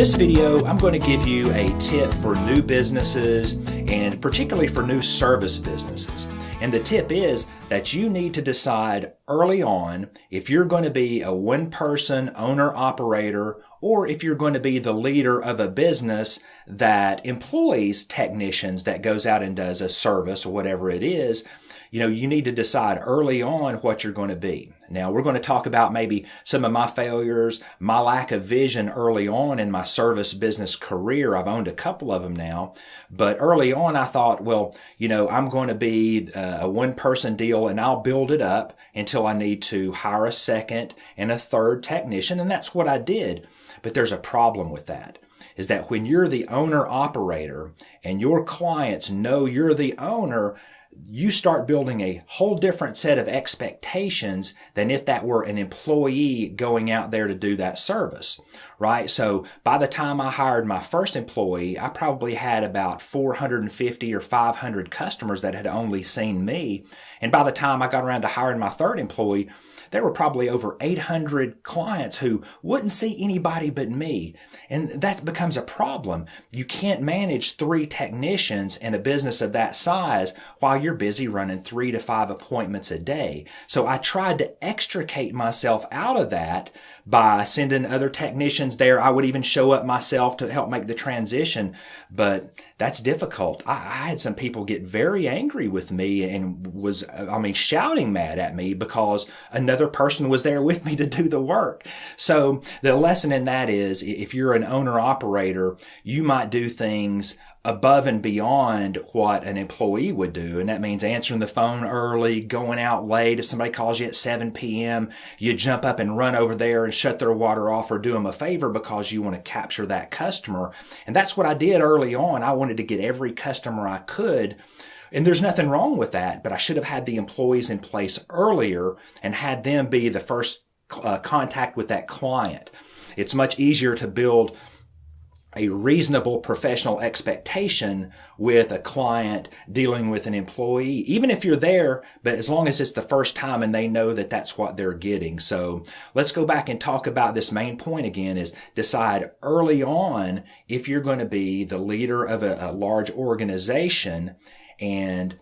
this video, I'm going to give you a tip for new businesses and particularly for new service businesses. And the tip is that you need to decide early on if you're going to be a one-person owner-operator or if you're going to be the leader of a business that employs technicians that goes out and does a service or whatever it is. You need to decide early on what you're going to be. Now, we're going to talk about maybe some of my failures, my lack of vision early on in my service business career. I've owned a couple of them now, but early on I thought, well, I'm going to be a one-person deal and I'll build it up until I need to hire a second and a third technician, and that's what I did. But there's a problem with that, is that when you're the owner-operator and your clients know you're the owner, you start building a whole different set of expectations than if that were an employee going out there to do that service, right? So by the time I hired my first employee, I probably had about 450 or 500 customers that had only seen me. And by the time I got around to hiring my third employee, there were probably over 800 clients who wouldn't see anybody but me. And that becomes a problem. You can't manage 3 technicians in a business of that size while you're busy running 3 to 5 appointments a day. So I tried to extricate myself out of that by sending other technicians there. I would even show up myself to help make the transition, but that's difficult. I had some people get very angry with me and was shouting mad at me because another person was there with me to do the work. So the lesson in that is, if you're an owner-operator, you might do things above and beyond what an employee would do. And that means answering the phone early, going out late. If somebody calls you at 7 p.m., you jump up and run over there and shut their water off or do them a favor because you want to capture that customer. And that's what I did early on. I wanted to get every customer I could. And there's nothing wrong with that, but I should have had the employees in place earlier and had them be the first contact with that client. It's much easier to build a reasonable professional expectation with a client dealing with an employee, even if you're there, but as long as it's the first time and they know that that's what they're getting. So let's go back and talk about this main point again, is decide early on if you're going to be the leader of a large organization. And,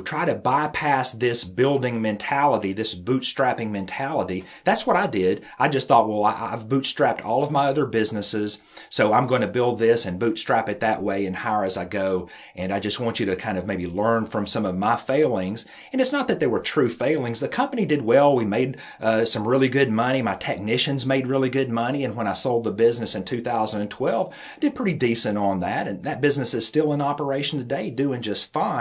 try to bypass this building mentality, this bootstrapping mentality. That's what I did. I just thought, well, I've bootstrapped all of my other businesses, so I'm going to build this and bootstrap it that way and hire as I go. And I just want you to kind of maybe learn from some of my failings. And it's not that they were true failings. The company did well. We made some really good money. My technicians made really good money. And when I sold the business in 2012, I did pretty decent on that. And that business is still in operation today, doing just fine.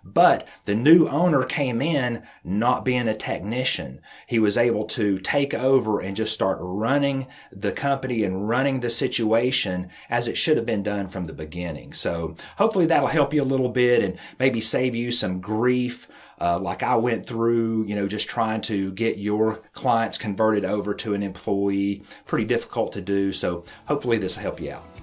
But the new owner came in not being a technician. He was able to take over and just start running the company and running the situation as it should have been done from the beginning. So hopefully that'll help you a little bit and maybe save you some grief like I went through, just trying to get your clients converted over to an employee. Pretty difficult to do. So hopefully this will help you out.